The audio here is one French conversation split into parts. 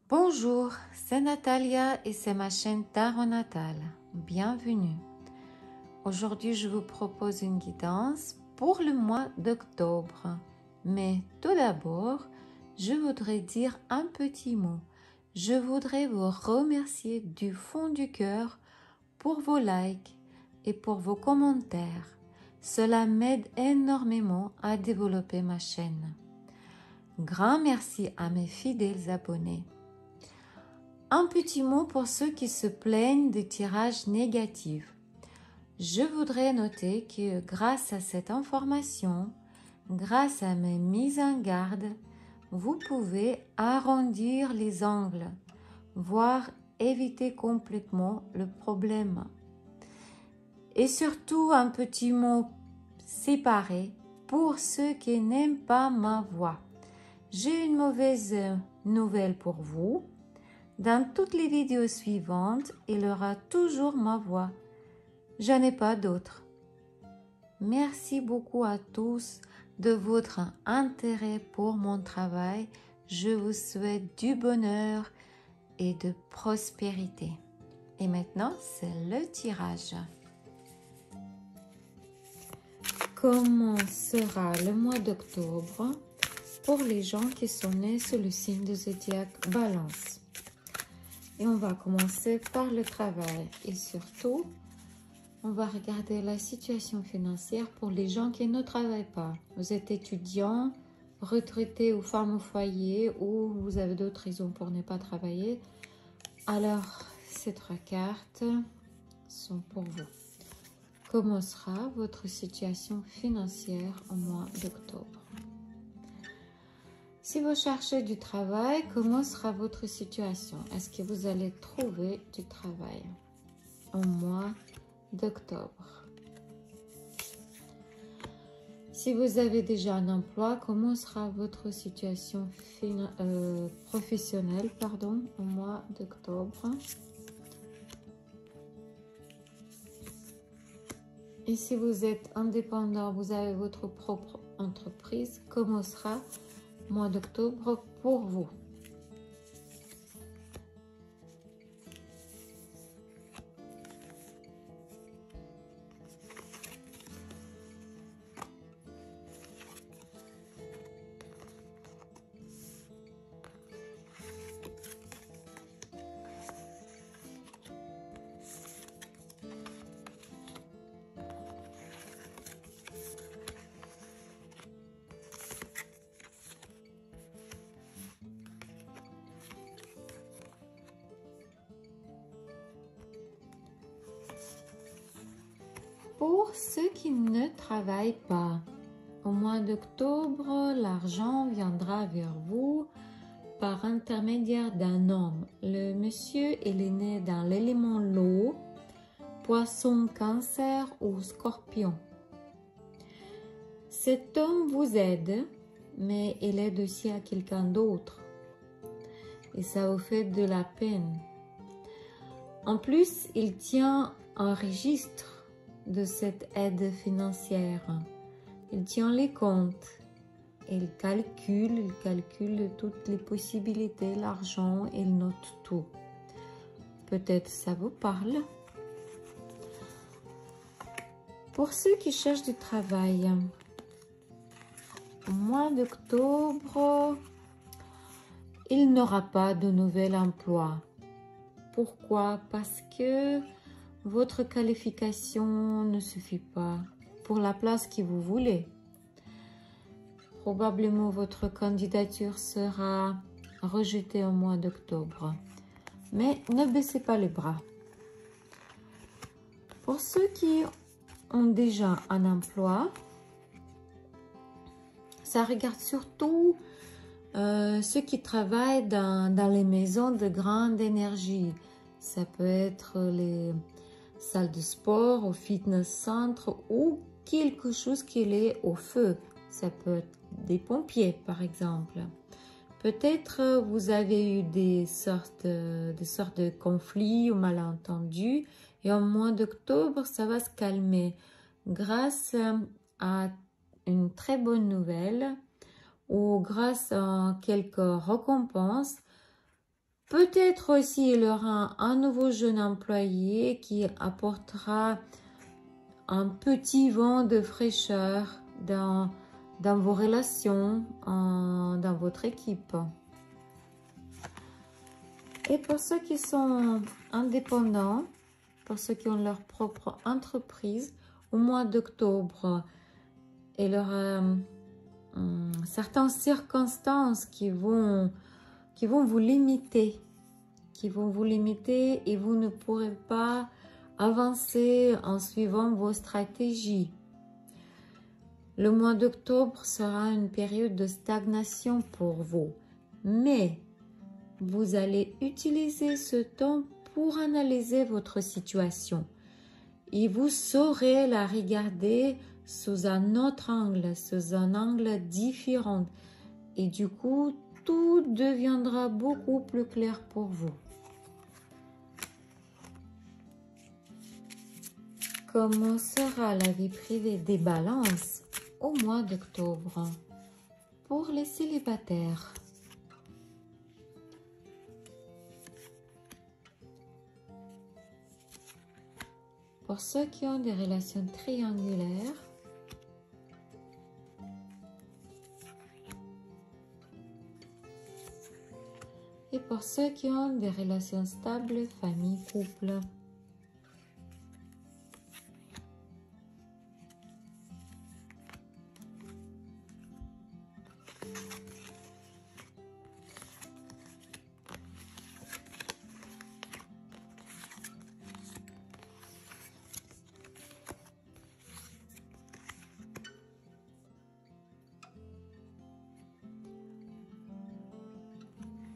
Bonjour, c'est Natalia et c'est ma chaîne Tarot Natal. Bienvenue. Aujourd'hui, je vous propose une guidance pour le mois d'octobre. Mais tout d'abord, je voudrais dire un petit mot. Je voudrais vous remercier du fond du cœur pour vos likes et pour vos commentaires. Cela m'aide énormément à développer ma chaîne. Grand merci à mes fidèles abonnés. Un petit mot pour ceux qui se plaignent des tirages négatifs. Je voudrais noter que grâce à cette information, grâce à mes mises en garde, vous pouvez arrondir les angles, voire éviter complètement le problème. Et surtout un petit mot séparé pour ceux qui n'aiment pas ma voix. J'ai une mauvaise nouvelle pour vous. Dans toutes les vidéos suivantes, il y aura toujours ma voix. Je n'ai pas d'autre. Merci beaucoup à tous de votre intérêt pour mon travail. Je vous souhaite du bonheur et de prospérité. Et maintenant, c'est le tirage. Comment sera le mois d'octobre pour les gens qui sont nés sous le signe du zodiaque Balance? Et on va commencer par le travail et surtout, on va regarder la situation financière pour les gens qui ne travaillent pas. Vous êtes étudiant, retraité ou femme au foyer ou vous avez d'autres raisons pour ne pas travailler. Alors, ces trois cartes sont pour vous. Comment sera votre situation financière au mois d'octobre? Si vous cherchez du travail, comment sera votre situation? Est-ce que vous allez trouver du travail au mois d'octobre? Si vous avez déjà un emploi, comment sera votre situation professionnelle au mois d'octobre? Et si vous êtes indépendant, vous avez votre propre entreprise, comment sera le mois d'octobre pour vous? Pour ceux qui ne travaillent pas, au mois d'octobre, l'argent viendra vers vous par intermédiaire d'un homme. Le monsieur, il est né dans l'élément l'eau, poisson, cancer ou scorpion. Cet homme vous aide, mais il aide aussi à quelqu'un d'autre. Et ça vous fait de la peine. En plus, il tient un registre de cette aide financière. Il tient les comptes. Il calcule toutes les possibilités, l'argent, il note tout. Peut-être ça vous parle. Pour ceux qui cherchent du travail, au mois d'octobre, il n'aura pas de nouvel emploi. Pourquoi? Parce que votre qualification ne suffit pas pour la place que vous voulez. Probablement votre candidature sera rejetée au mois d'octobre. Mais ne baissez pas les bras. Pour ceux qui ont déjà un emploi, ça regarde surtout ceux qui travaillent dans les maisons de grande énergie. Ça peut être les salles de sport, au fitness centre ou quelque chose qui est au feu. Ça peut être des pompiers, par exemple. Peut-être vous avez eu des sortes de conflits ou malentendus et au mois d'octobre, ça va se calmer grâce à une très bonne nouvelle ou grâce à quelques récompenses. Peut-être aussi il y aura un nouveau jeune employé qui apportera un petit vent de fraîcheur dans vos relations, dans votre équipe. Et pour ceux qui sont indépendants, pour ceux qui ont leur propre entreprise, au mois d'octobre, il y aura certaines circonstances qui vont vous limiter, et vous ne pourrez pas avancer en suivant vos stratégies. Le mois d'octobre sera une période de stagnation pour vous, mais vous allez utiliser ce temps pour analyser votre situation et vous saurez la regarder sous un autre angle, sous un angle différent. Et du coup, tout deviendra beaucoup plus clair pour vous. Comment sera la vie privée des balances au mois d'octobre pour les célibataires? Pour ceux qui ont des relations triangulaires, et pour ceux qui ont des relations stables, famille, couple.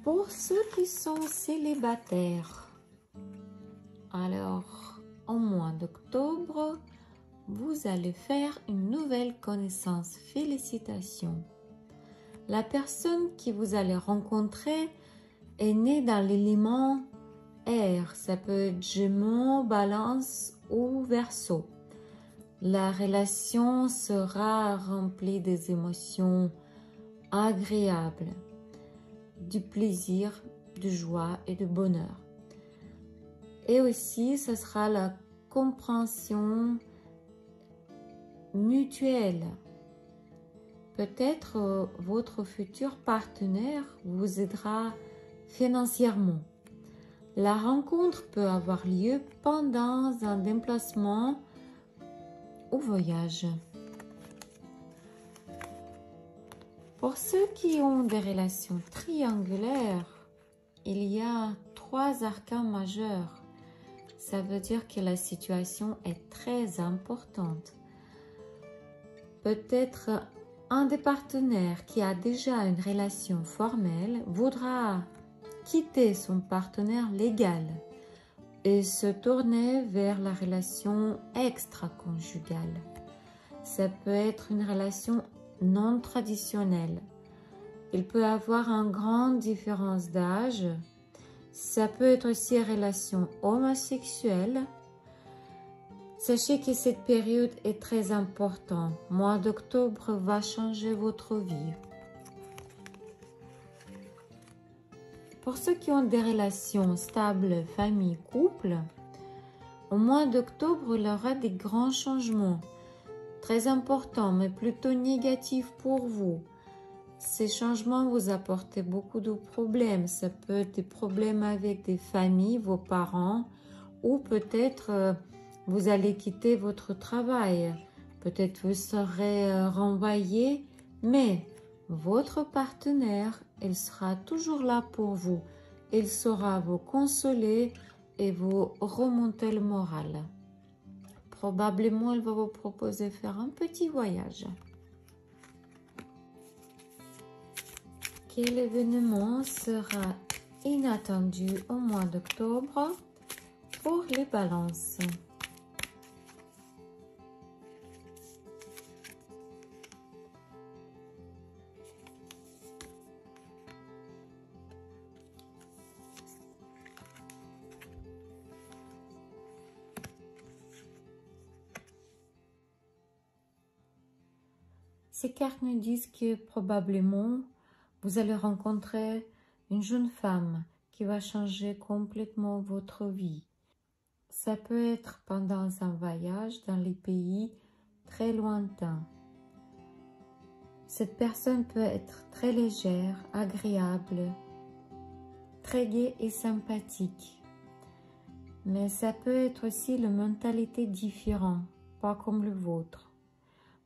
Pour ceux qui sont célibataires, alors au mois d'octobre, vous allez faire une nouvelle connaissance. Félicitations! La personne que vous allez rencontrer est née dans l'élément air. Ça peut être Gémeaux, Balance ou Verseau. La relation sera remplie des émotions agréables, du plaisir, de joie et de bonheur. Et aussi, ce sera la compréhension mutuelle. Peut-être votre futur partenaire vous aidera financièrement. La rencontre peut avoir lieu pendant un déplacement ou voyage. Pour ceux qui ont des relations triangulaires, il y a 3 arcans majeurs. Ça veut dire que la situation est très importante. Peut-être un des partenaires qui a déjà une relation formelle voudra quitter son partenaire légal et se tourner vers la relation extra-conjugale. Ça peut être une relation non traditionnelle. Il peut avoir une grande différence d'âge. Ça peut être aussi une relation homosexuelle. Sachez que cette période est très importante. Le mois d'octobre va changer votre vie. Pour ceux qui ont des relations stables, famille, couple, au mois d'octobre, il y aura des grands changements. Très importants, mais plutôt négatifs pour vous. Ces changements vous apportent beaucoup de problèmes. Ça peut être des problèmes avec des familles, vos parents, ou peut-être vous allez quitter votre travail. Peut-être vous serez renvoyé, mais votre partenaire, il sera toujours là pour vous. Il saura vous consoler et vous remonter le moral. Probablement, il va vous proposer de faire un petit voyage. Quel événement sera inattendu au mois d'octobre pour les balances? Ces cartes nous disent que probablement vous allez rencontrer une jeune femme qui va changer complètement votre vie. Ça peut être pendant un voyage dans les pays très lointains. Cette personne peut être très légère, agréable, très gaie et sympathique. Mais ça peut être aussi une mentalité différente, pas comme le vôtre.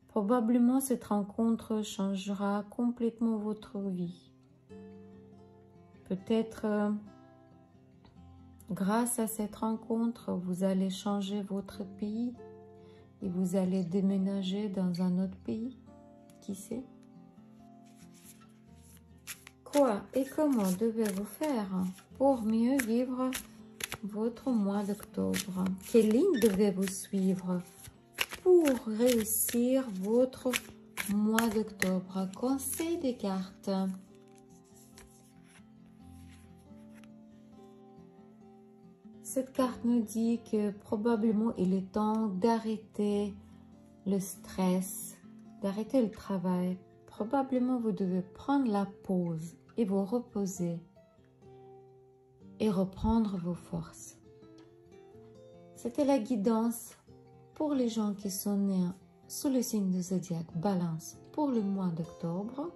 Probablement cette rencontre changera complètement votre vie. Peut-être grâce à cette rencontre, vous allez changer votre pays et vous allez déménager dans un autre pays. Qui sait? Quoi et comment devez-vous faire pour mieux vivre votre mois d'octobre? Quelle ligne devez-vous suivre pour réussir votre mois d'octobre? Conseil des cartes. Cette carte nous dit que probablement il est temps d'arrêter le stress, d'arrêter le travail. Probablement vous devez prendre la pause et vous reposer et reprendre vos forces. C'était la guidance pour les gens qui sont nés sous le signe de zodiaque Balance pour le mois d'octobre.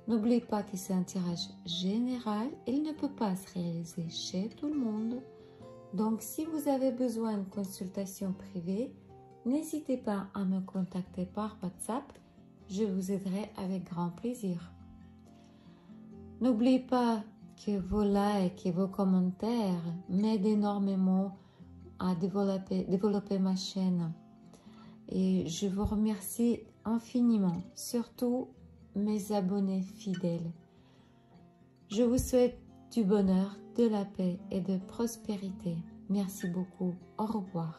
N'oubliez pas que c'est un tirage général, il ne peut pas se réaliser chez tout le monde. Donc, si vous avez besoin de consultation privée, n'hésitez pas à me contacter par WhatsApp. Je vous aiderai avec grand plaisir. N'oubliez pas que vos likes et vos commentaires m'aident énormément à développer ma chaîne. Et je vous remercie infiniment, surtout mes abonnés fidèles. Je vous souhaite du bonheur, de la paix et de prospérité. Merci beaucoup. Au revoir.